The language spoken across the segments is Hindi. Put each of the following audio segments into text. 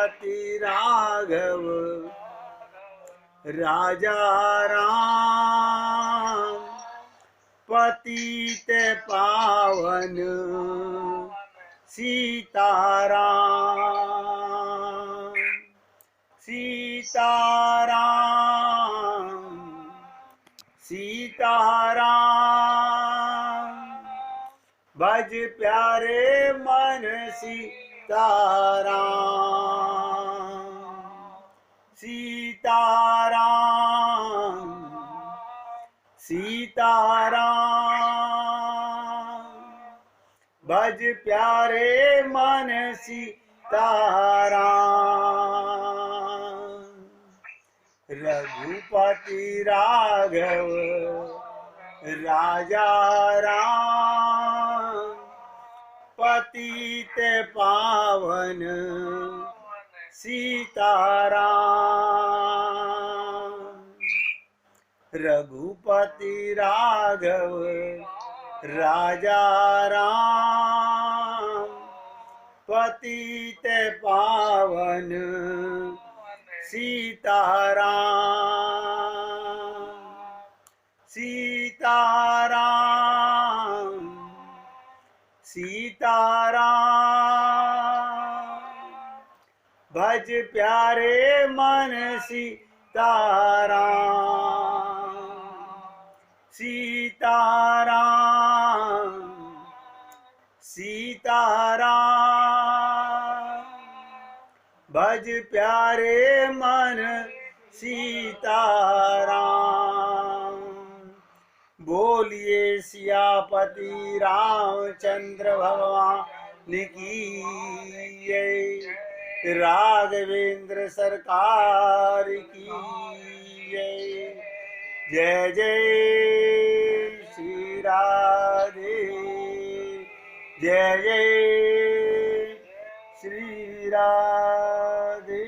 पति राघव राजा राम पतित पावन सीताराम सीताराम सीताराम भज प्यारे मन सीताराम सीताराम सीताराम भज प्यारे मन सीताराम रघुपति राघव राजा राम पतित पावन सीताराम रघुपति राघव राजा राम पतित पावन सीताराम सीताराम सीताराम भज प्यारे मन सीताराम सीताराम सीताराम भज प्यारे मन सीताराम बोलिए सियापति रामचंद्र भगवान की जय राघवेंद्र सरकार की जय जय श्री राधे जय जय श्री राधे।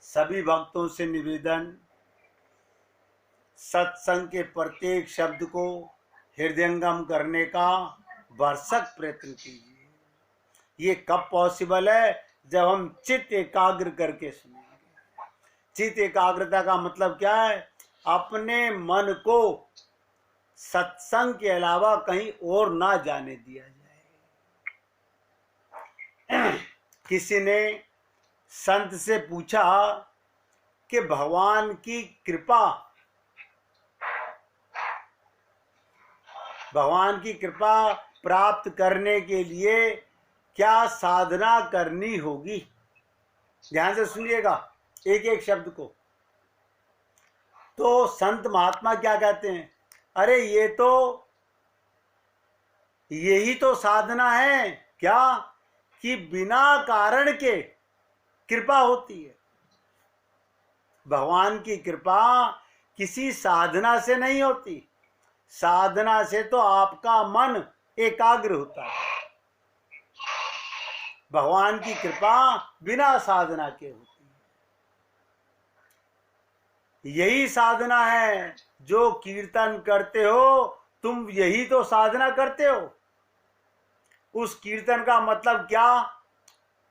सभी भक्तों से निवेदन, सत्संग के प्रत्येक शब्द को हृदयंगम करने का भरसक प्रयत्न कीजिए। ये कब पॉसिबल है? जब हम चित्त एकाग्र करके सुनेंगे। चित्त एकाग्रता का मतलब क्या है? अपने मन को सत्संग के अलावा कहीं और ना जाने दिया जाए। किसी ने संत से पूछा कि भगवान की कृपा प्राप्त करने के लिए क्या साधना करनी होगी? ध्यान से सुनिएगा एक एक शब्द को। तो संत महात्मा क्या कहते हैं? अरे यही तो साधना है। क्या? कि बिना कारण के कृपा होती है। भगवान की कृपा किसी साधना से नहीं होती। साधना से तो आपका मन एकाग्र होता है। भगवान की कृपा बिना साधना के होती है। यही साधना है। जो कीर्तन करते हो तुम, यही तो साधना करते हो। उस कीर्तन का मतलब क्या?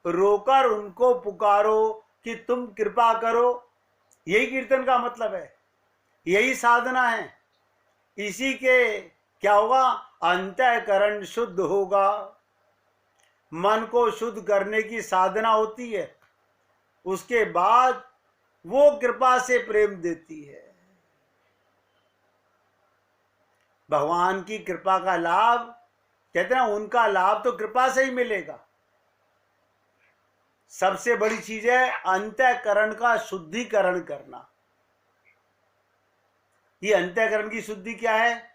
रोकर उनको पुकारो कि तुम कृपा करो। यही कीर्तन का मतलब है। यही साधना है। इसी के क्या होगा? अंतःकरण शुद्ध होगा। मन को शुद्ध करने की साधना होती है। उसके बाद वो कृपा से प्रेम देती है। भगवान की कृपा का लाभ, कहते हैं उनका लाभ तो कृपा से ही मिलेगा। सबसे बड़ी चीज है अंतःकरण का शुद्धिकरण करना। ये अंतःकरण की शुद्धि क्या है?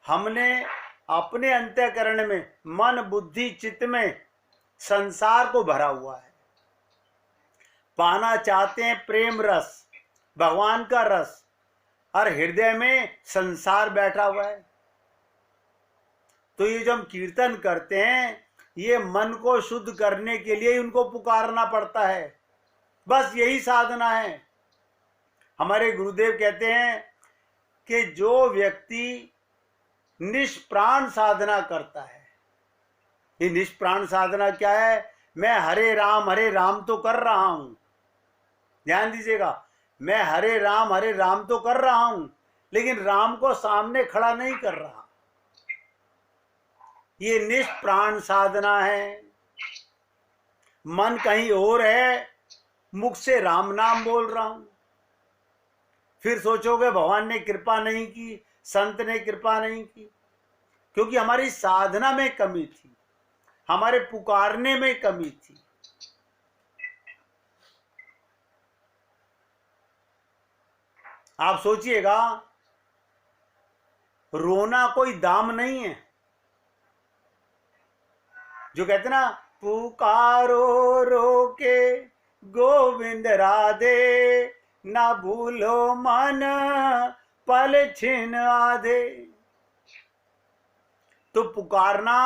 हमने अपने अंतःकरण में, मन बुद्धि चित्त में संसार को भरा हुआ है। पाना चाहते हैं प्रेम रस, भगवान का रस, और हृदय में संसार बैठा हुआ है। तो ये जो हम कीर्तन करते हैं, ये मन को शुद्ध करने के लिए उनको पुकारना पड़ता है। बस यही साधना है। हमारे गुरुदेव कहते हैं कि जो व्यक्ति निष्प्राण साधना करता है, ये निष्प्राण साधना क्या है? मैं हरे राम तो कर रहा हूं, ध्यान दीजिएगा, मैं हरे राम तो कर रहा हूं, लेकिन राम को सामने खड़ा नहीं कर रहा। ये निष्प्राण साधना है। मन कहीं और है, मुख से राम नाम बोल रहा हूं। फिर सोचोगे भगवान ने कृपा नहीं की, संत ने कृपा नहीं की, क्योंकि हमारी साधना में कमी थी, हमारे पुकारने में कमी थी। आप सोचिएगा, रोना कोई दाम नहीं है। जो कहते ना, पुकारो रो के गोविंद राधे, ना भूलो मन पल छिन आधे। तो पुकारना,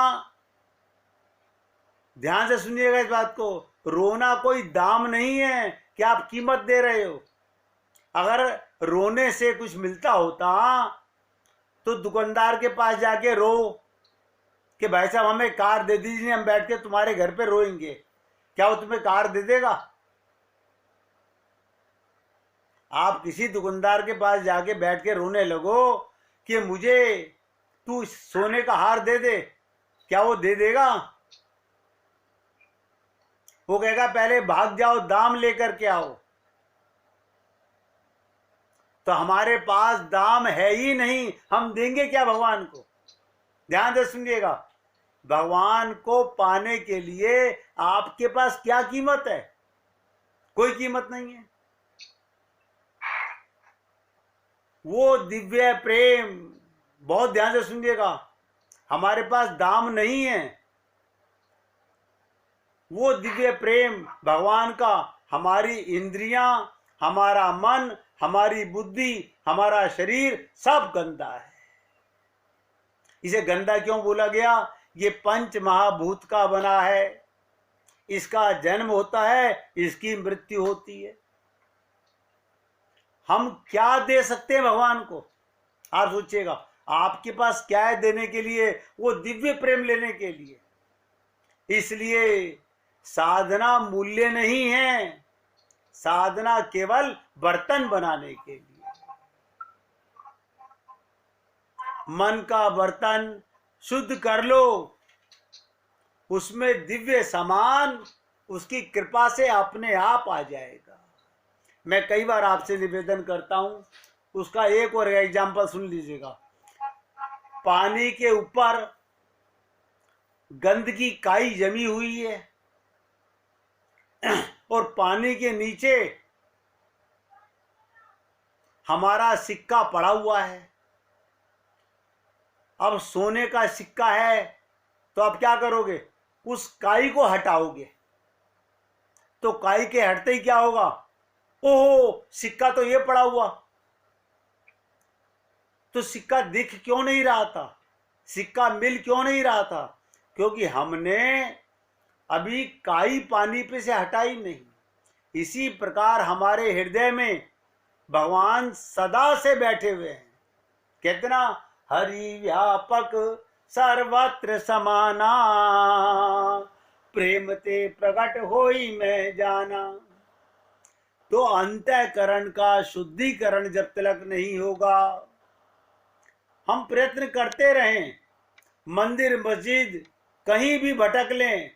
ध्यान से सुनिएगा इस बात को, रोना कोई दाम नहीं है कि आप कीमत दे रहे हो। अगर रोने से कुछ मिलता होता तो दुकानदार के पास जाके रो कि भाई साहब हमें कार दे दीजिए, हम बैठ के तुम्हारे घर पे रोएंगे, क्या वो तुम्हें कार दे देगा? आप किसी दुकानदार के पास जाके बैठ के रोने लगो कि मुझे तू सोने का हार दे दे, क्या वो दे देगा? वो कहेगा पहले भाग जाओ, दाम लेकर के आओ। तो हमारे पास दाम है ही नहीं, हम देंगे क्या भगवान को? ध्यान से सुनिएगा, भगवान को पाने के लिए आपके पास क्या कीमत है? कोई कीमत नहीं है। वो दिव्य प्रेम, बहुत ध्यान से सुनिएगा, हमारे पास दाम नहीं है। वो दिव्य प्रेम भगवान का, हमारी इंद्रियां, हमारा मन, हमारी बुद्धि, हमारा शरीर सब गंदा है। इसे गंदा क्यों बोला गया? ये पंच महाभूत का बना है, इसका जन्म होता है, इसकी मृत्यु होती है। हम क्या दे सकते हैं भगवान को? आप सोचिएगा, आपके पास क्या है देने के लिए? वो दिव्य प्रेम लेने के लिए। इसलिए साधना मूल्य नहीं है, साधना केवल बर्तन बनाने के लिए। मन का बर्तन शुद्ध कर लो, उसमें दिव्य सामान उसकी कृपा से अपने आप आ जाएगा। मैं कई बार आपसे निवेदन करता हूं, उसका एक और एग्जाम्पल सुन लीजिएगा। पानी के ऊपर गंदगी काई जमी हुई है और पानी के नीचे हमारा सिक्का पड़ा हुआ है। अब सोने का सिक्का है तो आप क्या करोगे? उस काई को हटाओगे, तो काई के हटते ही क्या होगा? ओहो, सिक्का तो ये पड़ा हुआ। तो सिक्का दिख क्यों नहीं रहा था? सिक्का मिल क्यों नहीं रहा था? क्योंकि हमने अभी काई पानी पे से हटाई नहीं। इसी प्रकार हमारे हृदय में भगवान सदा से बैठे हुए हैं। कहते ना, हरि व्यापक सर्वत्र समाना, प्रेम ते प्रकट होई मैं जाना। तो अंतःकरण का शुद्धिकरण जब तक नहीं होगा, हम प्रयत्न करते रहें, मंदिर मस्जिद कहीं भी भटक लें,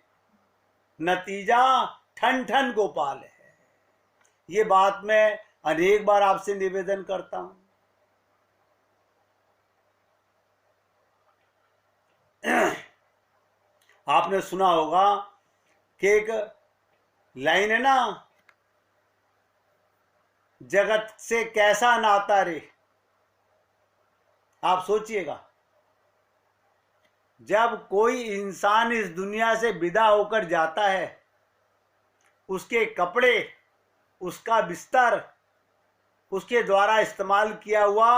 नतीजा ठन ठन गोपाल है। ये बात मैं अनेक बार आपसे निवेदन करता हूं। आपने सुना होगा कि एक लाइन है ना, जगत से कैसा नाता रे। आप सोचिएगा, जब कोई इंसान इस दुनिया से विदा होकर जाता है, उसके कपड़े, उसका बिस्तर, उसके द्वारा इस्तेमाल किया हुआ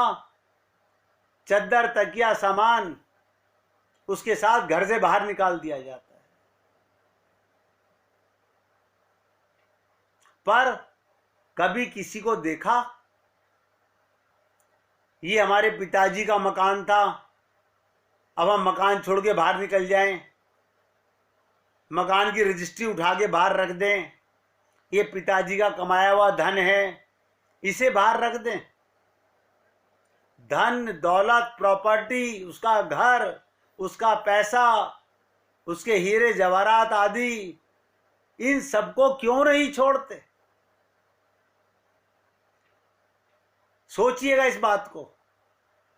चद्दर, तकिया, सामान उसके साथ घर से बाहर निकाल दिया जाता है। पर कभी किसी को देखा? ये हमारे पिताजी का मकान था, अब हम मकान छोड़ के बाहर निकल जाएं, मकान की रजिस्ट्री उठा के बाहर रख दें, ये पिताजी का कमाया हुआ धन है, इसे बाहर रख दें। धन दौलत प्रॉपर्टी, उसका घर, उसका पैसा, उसके हीरे जवाहरात आदि, इन सबको क्यों नहीं छोड़ते? सोचिएगा इस बात को।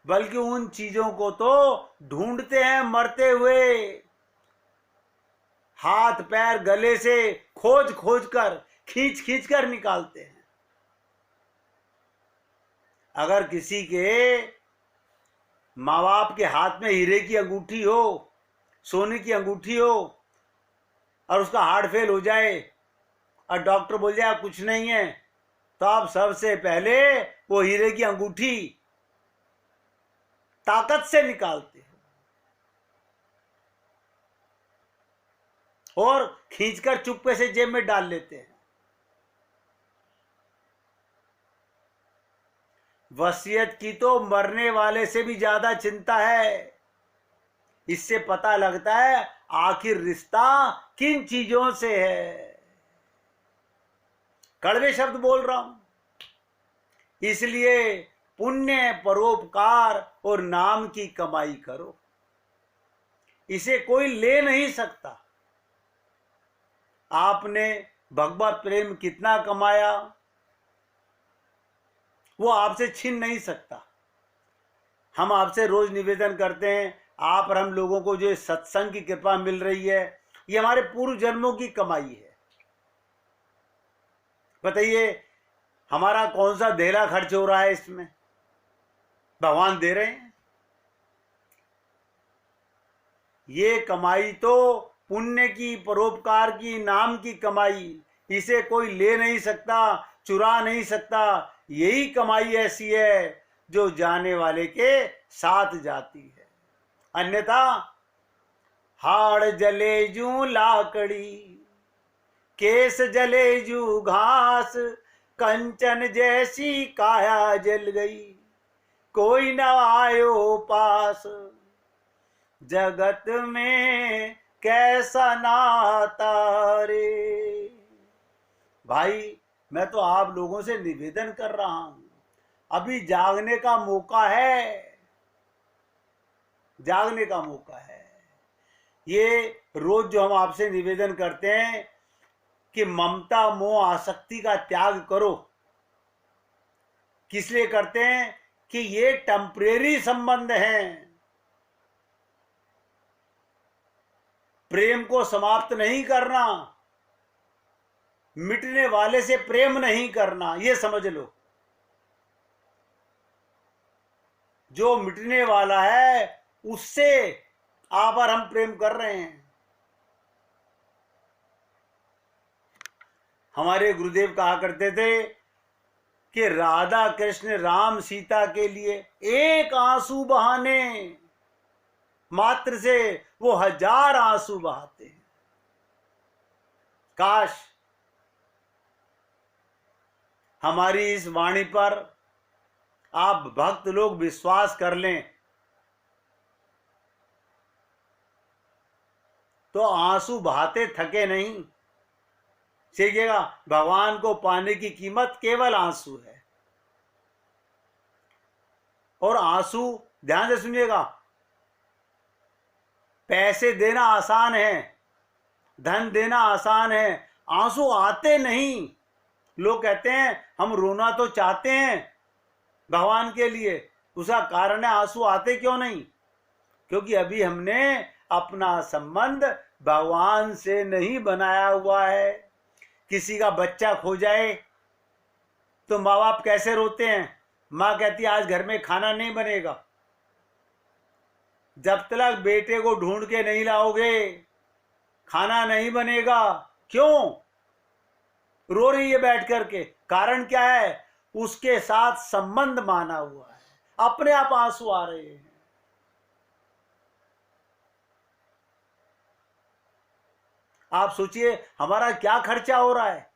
बल्कि उन चीजों को तो ढूंढते हैं मरते हुए, हाथ पैर गले से खोज खोज कर, खींच खींच कर निकालते हैं। अगर किसी के माँ बाप के हाथ में हीरे की अंगूठी हो, सोने की अंगूठी हो, और उसका हार्ट फेल हो जाए और डॉक्टर बोल जाए कुछ नहीं है, तो आप सबसे पहले वो हीरे की अंगूठी ताकत से निकालते हो और खींचकर चुपके से जेब में डाल लेते हैं। वसीयत की तो मरने वाले से भी ज्यादा चिंता है। इससे पता लगता है आखिर रिश्ता किन चीजों से है। कड़वे शब्द बोल रहा हूं, इसलिए पुण्य परोपकार और नाम की कमाई करो, इसे कोई ले नहीं सकता। आपने भगवत प्रेम कितना कमाया वो आपसे छीन नहीं सकता। हम आपसे रोज निवेदन करते हैं, आप और हम लोगों को जो सत्संग की कृपा मिल रही है, ये हमारे पूर्व जन्मों की कमाई है। बताइए हमारा कौन सा धेला खर्च हो रहा है इसमें? भगवान दे रहे हैं। ये कमाई तो पुण्य की, परोपकार की, नाम की कमाई, इसे कोई ले नहीं सकता, चुरा नहीं सकता। यही कमाई ऐसी है जो जाने वाले के साथ जाती है। अन्यथा हाड़ जले जू लाकड़ी, केस जले जू घास, कंचन जैसी काया जल गई, कोई न आयो पास, जगत में कैसा नाता रे। भाई मैं तो आप लोगों से निवेदन कर रहा हूं, अभी जागने का मौका है, जागने का मौका है। ये रोज जो हम आपसे निवेदन करते हैं कि ममता मोह आसक्ति का त्याग करो, किस लिए करते हैं? कि ये टेम्परेरी संबंध हैं, प्रेम को समाप्त नहीं करना, मिटने वाले से प्रेम नहीं करना, ये समझ लो। जो मिटने वाला है उससे आप और हम प्रेम कर रहे हैं। हमारे गुरुदेव कहा करते थे कि राधा कृष्ण राम सीता के लिए एक आंसू बहाने मात्र से वो 1000 आंसू बहाते हैं। काश हमारी इस वाणी पर आप भक्त लोग विश्वास कर लें तो आंसू बहाते थके नहीं। सीखिएगा, भगवान को पाने की कीमत केवल आंसू है। और आंसू ध्यान से सुनिएगा, पैसे देना आसान है, धन देना आसान है, आंसू आते नहीं। लोग कहते हैं हम रोना तो चाहते हैं भगवान के लिए, उसका कारण है आंसू आते क्यों नहीं? क्योंकि अभी हमने अपना संबंध भगवान से नहीं बनाया हुआ है। किसी का बच्चा खो जाए तो माँ बाप कैसे रोते हैं? माँ कहती है आज घर में खाना नहीं बनेगा। जब तक बेटे को ढूंढ के नहीं लाओगे खाना नहीं बनेगा। क्यों रो रही है बैठ करके? कारण क्या है? उसके साथ संबंध माना हुआ है, अपने आप आंसू आ रहे हैं। आप सोचिए हमारा क्या खर्चा हो रहा है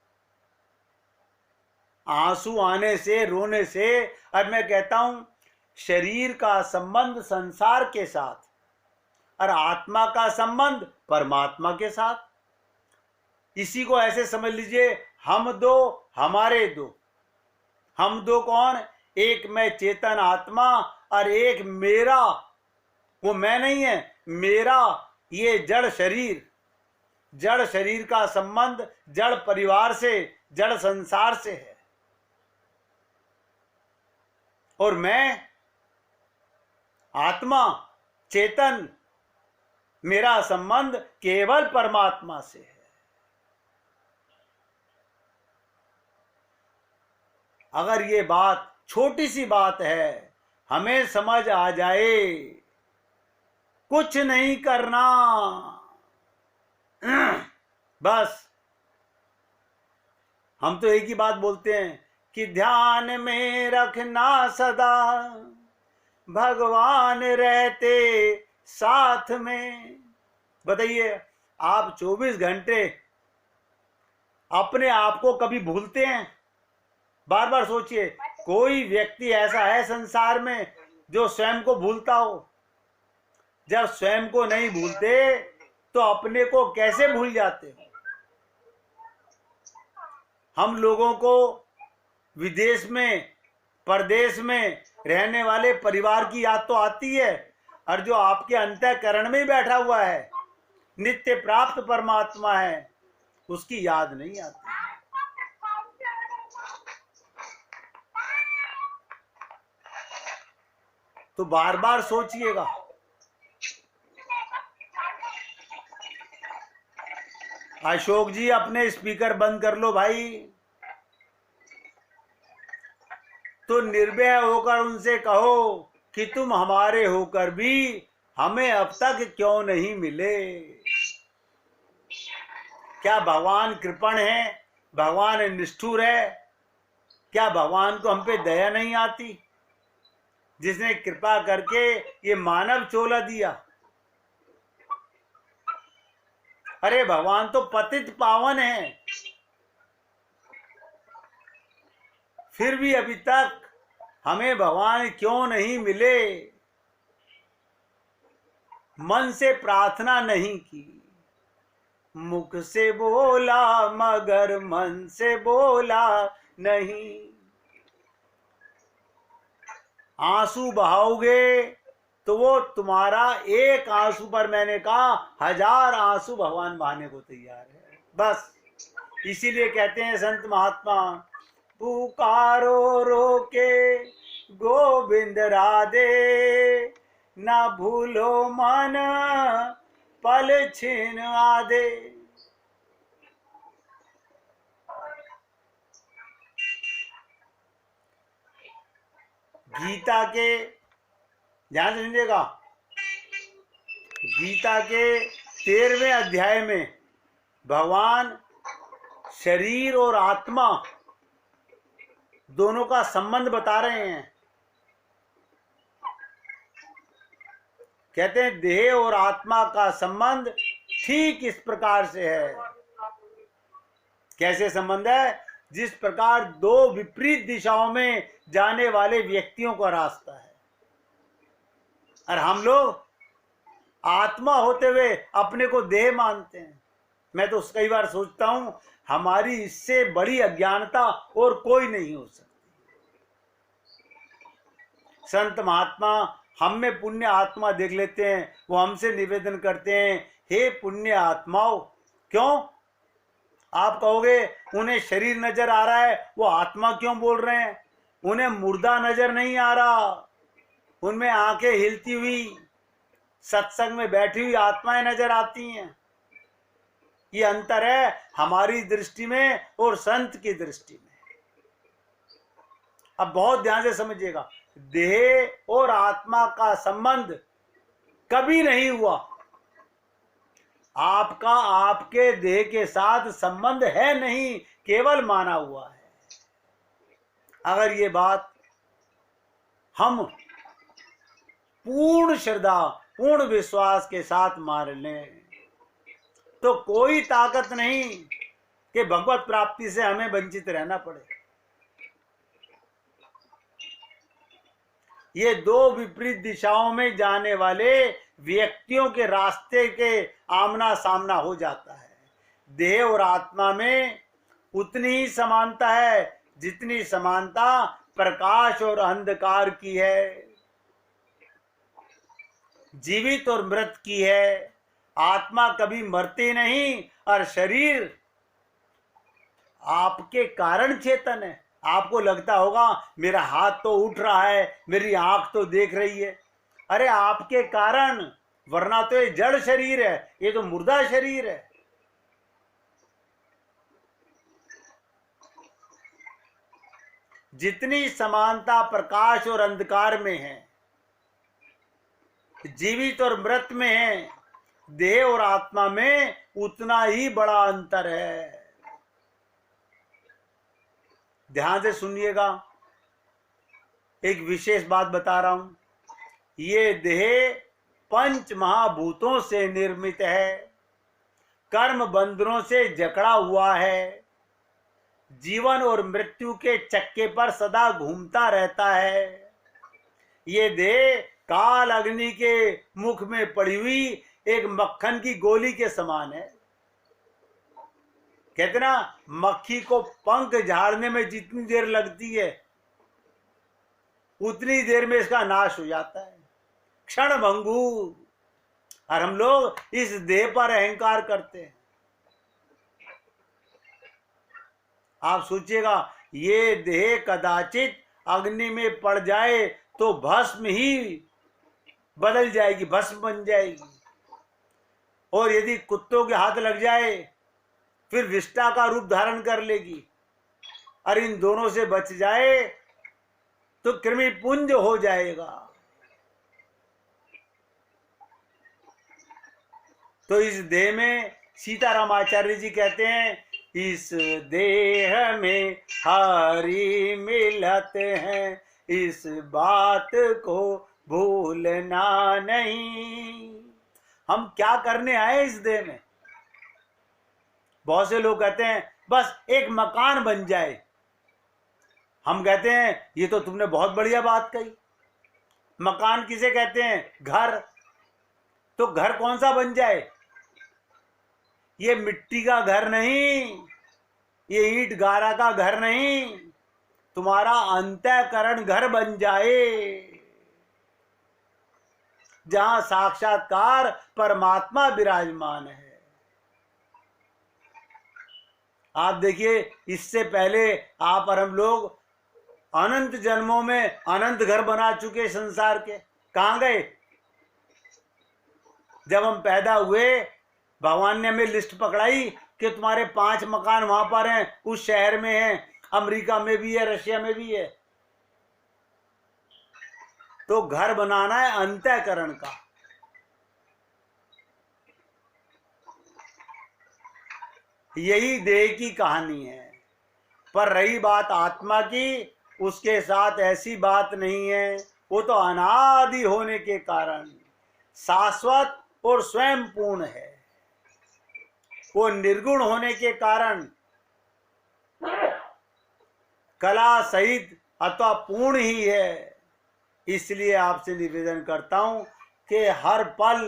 आंसू आने से, रोने से। और मैं कहता हूं शरीर का संबंध संसार के साथ और आत्मा का संबंध परमात्मा के साथ। इसी को ऐसे समझ लीजिए, हम दो हमारे दो। हम दो कौन? एक मैं चेतन आत्मा और एक मेरा, वो मैं नहीं है, मेरा ये जड़ शरीर। जड़ शरीर का संबंध जड़ परिवार से, जड़ संसार से है। और मैं आत्मा चेतन, मेरा संबंध केवल परमात्मा से है। अगर ये बात, छोटी सी बात है, हमें समझ आ जाए, कुछ नहीं करना, बस। हम तो एक ही बात बोलते हैं कि ध्यान में रखना सदा, भगवान रहते साथ में। बताइए, आप 24 घंटे अपने आप को कभी भूलते हैं? बार बार सोचिए, कोई व्यक्ति ऐसा है संसार में जो स्वयं को भूलता हो? जब स्वयं को नहीं भूलते तो अपने को कैसे भूल जाते हो? हम लोगों को विदेश में, परदेश में रहने वाले परिवार की याद तो आती है, और जो आपके अंतःकरण में बैठा हुआ है, नित्य प्राप्त परमात्मा है, उसकी याद नहीं आती। तो बार बार सोचिएगा। अशोक जी, अपने स्पीकर बंद कर लो भाई। तो निर्भय होकर उनसे कहो कि तुम हमारे होकर भी हमें अब तक क्यों नहीं मिले। क्या भगवान कृपण है? भगवान निष्ठुर है? क्या भगवान को हम पे दया नहीं आती, जिसने कृपा करके ये मानव चोला दिया? अरे भगवान तो पतित पावन है, फिर भी अभी तक हमें भगवान क्यों नहीं मिले? मन से प्रार्थना नहीं की, मुख से बोला मगर मन से बोला नहीं। आंसू बहाओगे तो वो तुम्हारा एक आंसू पर, मैंने कहा, 1000 आंसू भगवान बहाने को तैयार है। बस इसीलिए कहते हैं संत महात्मा, पुकारो रोके गोविंद राधे, ना भूलो मन पल छिन आधे। गीता के, ध्यान से सुनिएगा, गीता के 13वें अध्याय में भगवान शरीर और आत्मा दोनों का संबंध बता रहे हैं। कहते हैं देह और आत्मा का संबंध ठीक इस प्रकार से है। कैसे संबंध है? जिस प्रकार दो विपरीत दिशाओं में जाने वाले व्यक्तियों का रास्ता है, और हम लोग आत्मा होते हुए अपने को देह मानते हैं। मैं तो कई बार सोचता हूं, हमारी इससे बड़ी अज्ञानता और कोई नहीं हो सकती। संत महात्मा हम में पुण्य आत्मा देख लेते हैं, वो हमसे निवेदन करते हैं, हे पुण्य आत्माओं। क्यों? आप कहोगे उन्हें शरीर नजर आ रहा है, वो आत्मा क्यों बोल रहे हैं? उन्हें मुर्दा नजर नहीं आ रहा, उनमें आंखें हिलती हुई, सत्संग में बैठी हुई आत्माएं नजर आती हैं। ये अंतर है हमारी दृष्टि में और संत की दृष्टि में। अब बहुत ध्यान से समझिएगा, देह और आत्मा का संबंध कभी नहीं हुआ। आपका आपके देह के साथ संबंध है नहीं, केवल माना हुआ है। अगर ये बात हम पूर्ण श्रद्धा, पूर्ण विश्वास के साथ मान लें, तो कोई ताकत नहीं कि भगवत प्राप्ति से हमें वंचित रहना पड़े। ये दो विपरीत दिशाओं में जाने वाले व्यक्तियों के रास्ते के आमना सामना हो जाता है। देह और आत्मा में उतनी ही समानता है जितनी समानता प्रकाश और अंधकार की है, जीवित और मृत की है। आत्मा कभी मरती नहीं और शरीर आपके कारण चेतन है। आपको लगता होगा मेरा हाथ तो उठ रहा है, मेरी आंख तो देख रही है। अरे आपके कारण, वरना तो ये जड़ शरीर है, ये तो मुर्दा शरीर है। जितनी समानता प्रकाश और अंधकार में है, जीवित और मृत में है, देह और आत्मा में उतना ही बड़ा अंतर है। ध्यान से सुनिएगा, एक विशेष बात बता रहा हूं। ये देह पंच महाभूतों से निर्मित है, कर्म बंधनों से जकड़ा हुआ है, जीवन और मृत्यु के चक्के पर सदा घूमता रहता है। ये देह काल अग्नि के मुख में पड़ी हुई एक मक्खन की गोली के समान है। कहते ना, मक्खी को पंख झाड़ने में जितनी देर लगती है उतनी देर में इसका नाश हो जाता है, क्षण भंगुर। और हम लोग इस देह पर अहंकार करते हैं। आप सोचिएगा, ये देह कदाचित अग्नि में पड़ जाए तो भस्म ही बदल जाएगी, भस्म बन जाएगी। और यदि कुत्तों के हाथ लग जाए फिर विष्टा का रूप धारण कर लेगी। और इन दोनों से बच जाए तो कृमि पुंज हो जाएगा। तो इस देह में सीताराम आचार्य जी कहते हैं, इस देह में हरि मिलत हैं, इस बात को भूलना नहीं। हम क्या करने आए इस देह में? बहुत से लोग कहते हैं बस एक मकान बन जाए। हम कहते हैं ये तो तुमने बहुत बढ़िया बात कही। मकान किसे कहते हैं? घर। तो घर कौन सा बन जाए? ये मिट्टी का घर नहीं, ये ईंट गारा का घर नहीं, तुम्हारा अंतःकरण घर बन जाए, जहां साक्षात्कार परमात्मा विराजमान है। आप देखिए, इससे पहले आप और हम लोग अनंत जन्मों में अनंत घर बना चुके संसार के। कहां गए? जब हम पैदा हुए भगवान ने हमें लिस्ट पकड़ाई कि तुम्हारे 5 मकान वहां पर हैं, उस शहर में हैं, अमेरिका में भी है, रशिया में भी है। तो घर बनाना है अंतःकरण का। यही देह की कहानी है। पर रही बात आत्मा की, उसके साथ ऐसी बात नहीं है। वो तो अनादि होने के कारण शाश्वत और स्वयं पूर्ण है। वो निर्गुण होने के कारण कला सहित अथवा पूर्ण ही है। इसलिए आपसे निवेदन करता हूं कि हर पल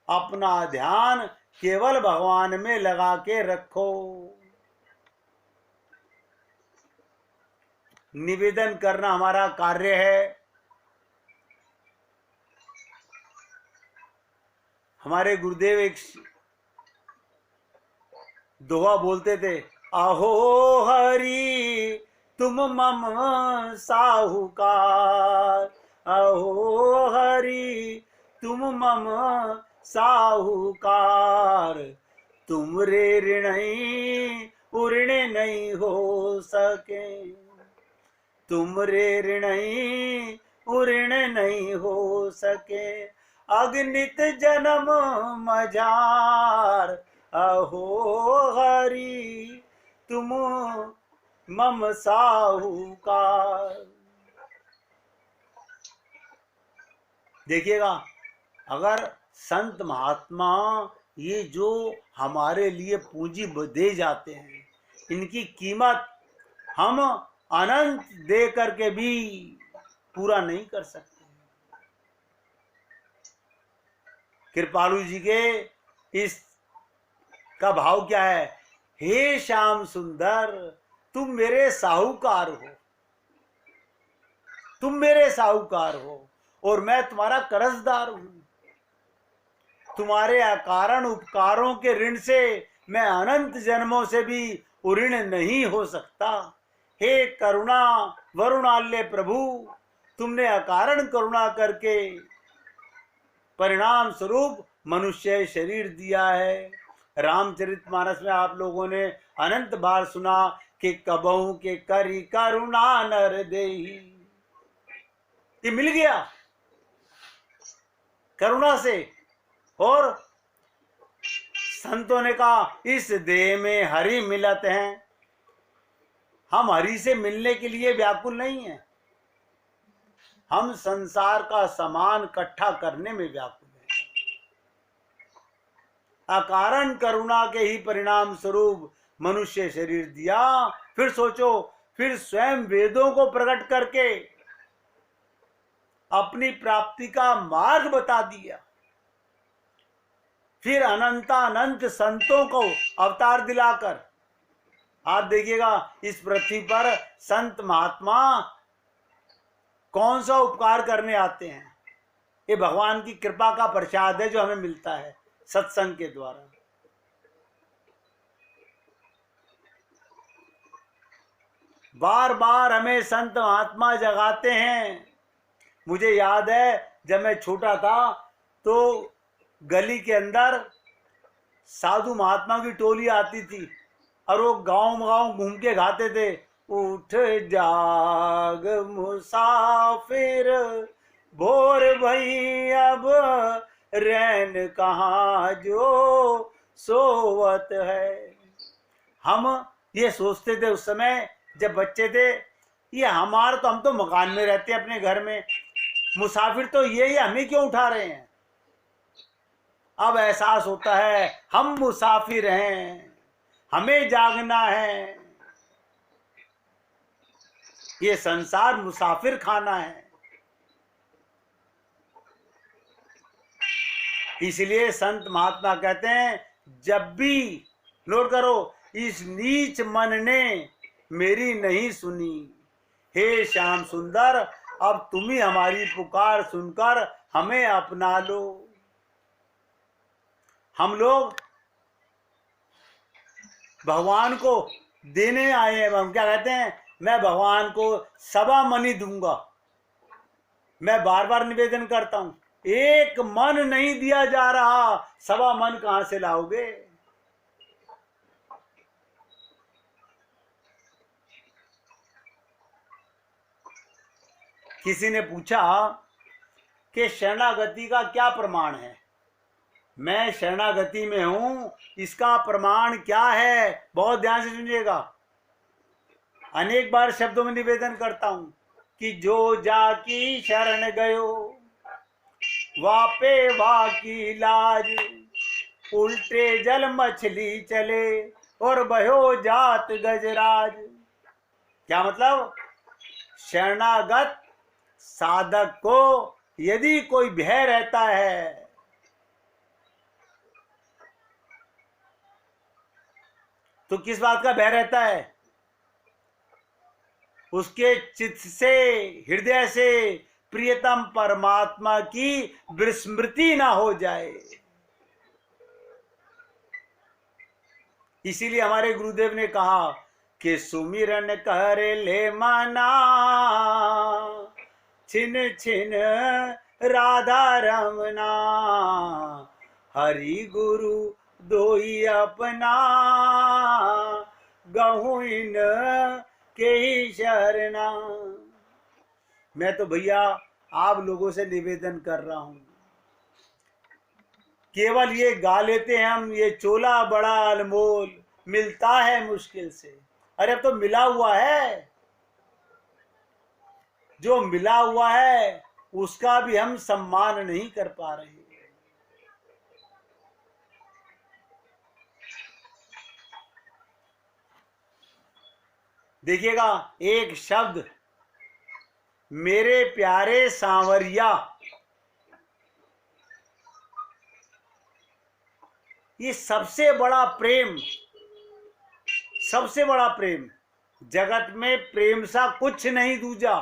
अपना ध्यान केवल भगवान में लगा के रखो। निवेदन करना हमारा कार्य है। हमारे गुरुदेव एक दोहा बोलते थे, अहो हरि तुम मम साहूकार, अहो हरि तुम मम साहूकार, तुम रे ऋणी उऋण नहीं हो सके, तुम रे ऋणी उऋण नहीं हो सके, अगणित जन्म मझार, अहो हरि तुम मम साहूकार। देखिएगा, अगर संत महात्मा ये जो हमारे लिए पूंजी दे जाते हैं, इनकी कीमत हम अनंत दे करके भी पूरा नहीं कर सकते। कृपालु जी के इस का भाव क्या है? हे श्याम सुंदर, तुम मेरे साहूकार हो, तुम मेरे साहूकार हो और मैं तुम्हारा कर्जदार हूं। तुम्हारे अकारण उपकारों के ऋण से मैं अनंत जन्मों से भी ऋण नहीं हो सकता। हे करुणा वरुणाल्य प्रभु, तुमने अकारण करुणा करके परिणाम स्वरूप मनुष्य शरीर दिया है। रामचरितमानस में आप लोगों ने अनंत बार सुना कि कबहू के करी करुणा नर देही। ये मिल गया करुणा से। और संतों ने कहा इस देह में हरि मिलत हैं। हम हरि से मिलने के लिए व्याकुल नहीं है, हम संसार का सामान इकट्ठा करने में व्याकुल हैं। अकारण करुणा के ही परिणाम स्वरूप मनुष्य शरीर दिया। फिर सोचो, फिर स्वयं वेदों को प्रकट करके अपनी प्राप्ति का मार्ग बता दिया। फिर अनंतानंत संतों को अवतार दिलाकर, आप देखिएगा इस पृथ्वी पर संत महात्मा कौन सा उपकार करने आते हैं। ये भगवान की कृपा का प्रसाद है जो हमें मिलता है सत्संग के द्वारा। बार बार हमें संत महात्मा जगाते हैं। मुझे याद है जब मैं छोटा था तो गली के अंदर साधु महात्मा की टोली आती थी और वो गांव गांव घूम के गाते थे, उठ जाग मुसाफिर भोर भई अब रैन कहाँ जो सोवत है। हम ये सोचते थे उस समय जब बच्चे थे, ये हमारा तो, हम तो मकान में रहते हैं अपने घर में, मुसाफिर तो ये हमें क्यों उठा रहे हैं। अब एहसास होता है हम मुसाफिर हैं, हमें जागना है। ये संसार मुसाफिर खाना है। इसलिए संत महात्मा कहते हैं, जब भी, नोट करो, इस नीच मन ने मेरी नहीं सुनी, हे श्याम सुंदर अब तुम ही हमारी पुकार सुनकर हमें अपना लो। हम लोग भगवान को देने आए हैं। हम क्या कहते हैं, मैं भगवान को सवा मनी दूंगा। मैं बार बार निवेदन करता हूं, एक मन नहीं दिया जा रहा, सवा मन कहां से लाओगे। किसी ने पूछा कि शरणागति का क्या प्रमाण है। मैं शरणागति में हूं, इसका प्रमाण क्या है। बहुत ध्यान से सुनिएगा। अनेक बार शब्दों में निवेदन करता हूं कि जो जाकी शरण गयो वापे वाकी लाज, उल्टे जल मछली चले और बहो जात गजराज। क्या मतलब, शरणागत साधक को यदि कोई भय रहता है तो किस बात का भय रहता है, उसके चित्त से, हृदय से प्रियतम परमात्मा की विस्मृति ना हो जाए। इसीलिए हमारे गुरुदेव ने कहा कि सुमिरन कर ले मना, छिन छिन राधा रमना, हरि गुरु दोई अपना, गहु इन के ही शरणा। मैं तो भैया आप लोगों से निवेदन कर रहा हूं, केवल ये गा लेते हैं हम, ये चोला बड़ा अनमोल मिलता है मुश्किल से। अरे अब तो मिला हुआ है, जो मिला हुआ है उसका भी हम सम्मान नहीं कर पा रहे। देखिएगा एक शब्द मेरे प्यारे सांवरिया, ये सबसे बड़ा प्रेम, सबसे बड़ा प्रेम। जगत में प्रेम सा कुछ नहीं दूजा।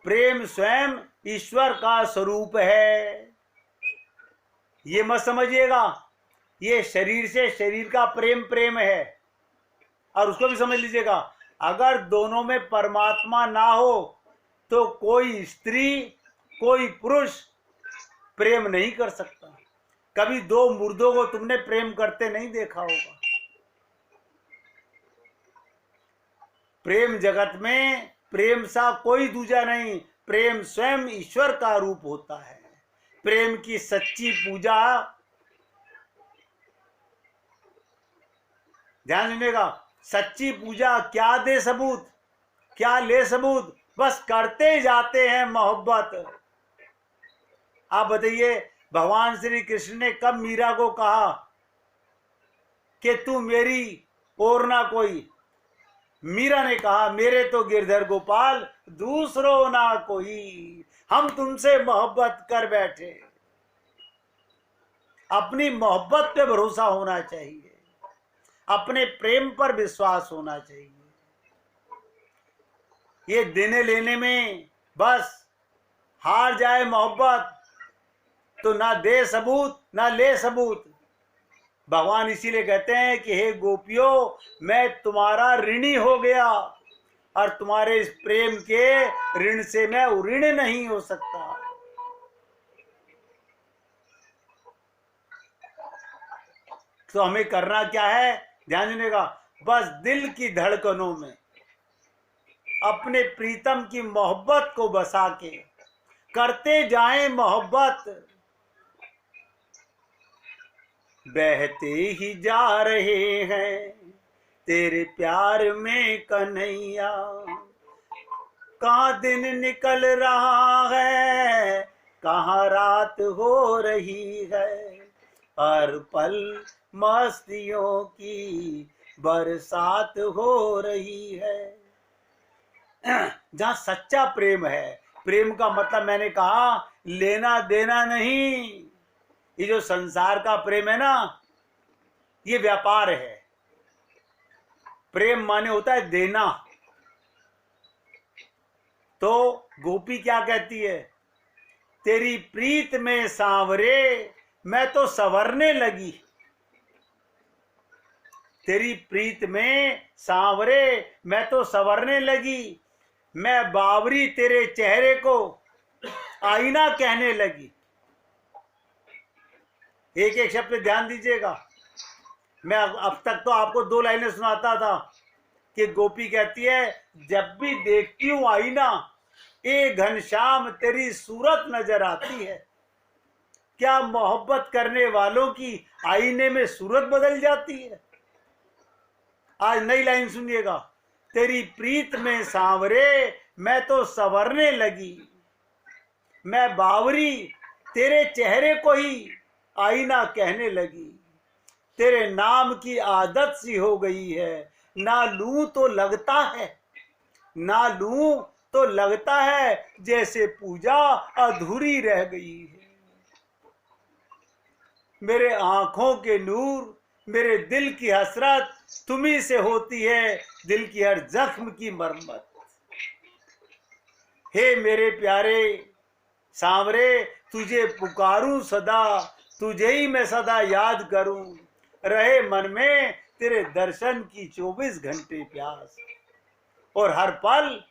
प्रेम स्वयं ईश्वर का स्वरूप है। ये मत समझिएगा ये शरीर से शरीर का प्रेम प्रेम है। और उसको भी समझ लीजिएगा, अगर दोनों में परमात्मा ना हो तो कोई स्त्री कोई पुरुष प्रेम नहीं कर सकता। कभी दो मुर्दों को तुमने प्रेम करते नहीं देखा होगा। प्रेम जगत में प्रेम सा कोई दूजा नहीं। प्रेम स्वयं ईश्वर का रूप होता है। प्रेम की सच्ची पूजा, ध्यान सुनिएगा, सच्ची पूजा क्या दे सबूत, क्या ले सबूत, बस करते जाते हैं मोहब्बत। आप बताइए भगवान श्री कृष्ण ने कब मीरा को कहा कि तू मेरी और ना कोई? मीरा ने कहा मेरे तो गिरधर गोपाल दूसरो ना कोई, हम तुमसे मोहब्बत कर बैठे। अपनी मोहब्बत पे भरोसा होना चाहिए, अपने प्रेम पर विश्वास होना चाहिए। ये देने लेने में बस हार जाए मोहब्बत तो ना दे सबूत ना ले सबूत। भगवान इसीलिए कहते हैं कि हे गोपियों, मैं तुम्हारा ऋणी हो गया और तुम्हारे इस प्रेम के ऋण से मैं ऋण नहीं हो सकता। तो हमें करना क्या है, ध्यान दीजिएगा, बस दिल की धड़कनों में अपने प्रीतम की मोहब्बत को बसा के करते जाएं मोहब्बत। बहते ही जा रहे हैं तेरे प्यार में कन्हैया, कहाँ दिन निकल रहा है कहाँ रात हो रही है, हर पल मस्तियों की बरसात हो रही है। जहाँ सच्चा प्रेम है, प्रेम का मतलब मैंने कहा लेना देना नहीं। ये जो संसार का प्रेम है ना, ये व्यापार है। प्रेम माने होता है देना। तो गोपी क्या कहती है, तेरी प्रीत में सांवरे मैं तो संवरने लगी। तेरी प्रीत में सांवरे मैं तो संवरने लगी, मैं बावरी तेरे चेहरे को आईना कहने लगी। एक एक शब्द ध्यान दीजिएगा। मैं अब तक तो आपको दो लाइनें सुनाता था कि गोपी कहती है जब भी देखती हूं आईना ए घनश्याम तेरी सूरत नजर आती है। क्या मोहब्बत करने वालों की आईने में सूरत बदल जाती है? आज नई लाइन सुनिएगा, तेरी प्रीत में सांवरे मैं तो संवरने लगी, मैं बावरी तेरे चेहरे को ही आईना कहने लगी। तेरे नाम की आदत सी हो गई है, ना लूं तो लगता है, ना लूं तो लगता है जैसे पूजा अधूरी रह गई है। मेरे आंखों के नूर मेरे दिल की हसरत तुम्ही से होती है, दिल की हर जख्म की मरम्मत। हे मेरे प्यारे सांवरे तुझे पुकारूं सदा, तुझे ही मैं सदा याद करूं, रहे मन में तेरे दर्शन की 24 घंटे प्यास, और हर पल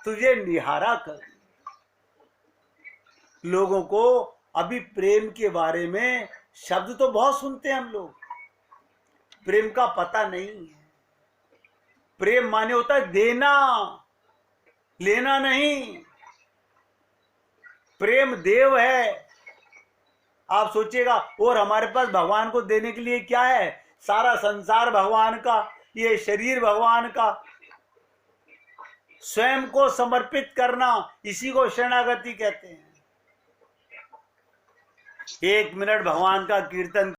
तुझे निहारा करूं। लोगों को अभी प्रेम के बारे में शब्द तो बहुत सुनते हैं हम लोग, प्रेम का पता नहीं है। प्रेम माने होता है देना, लेना नहीं। प्रेम देव है। आप सोचिएगा, और हमारे पास भगवान को देने के लिए क्या है? सारा संसार भगवान का, ये शरीर भगवान का। स्वयं को समर्पित करना, इसी को शरणागति कहते हैं। 1 मिनट भगवान का कीर्तन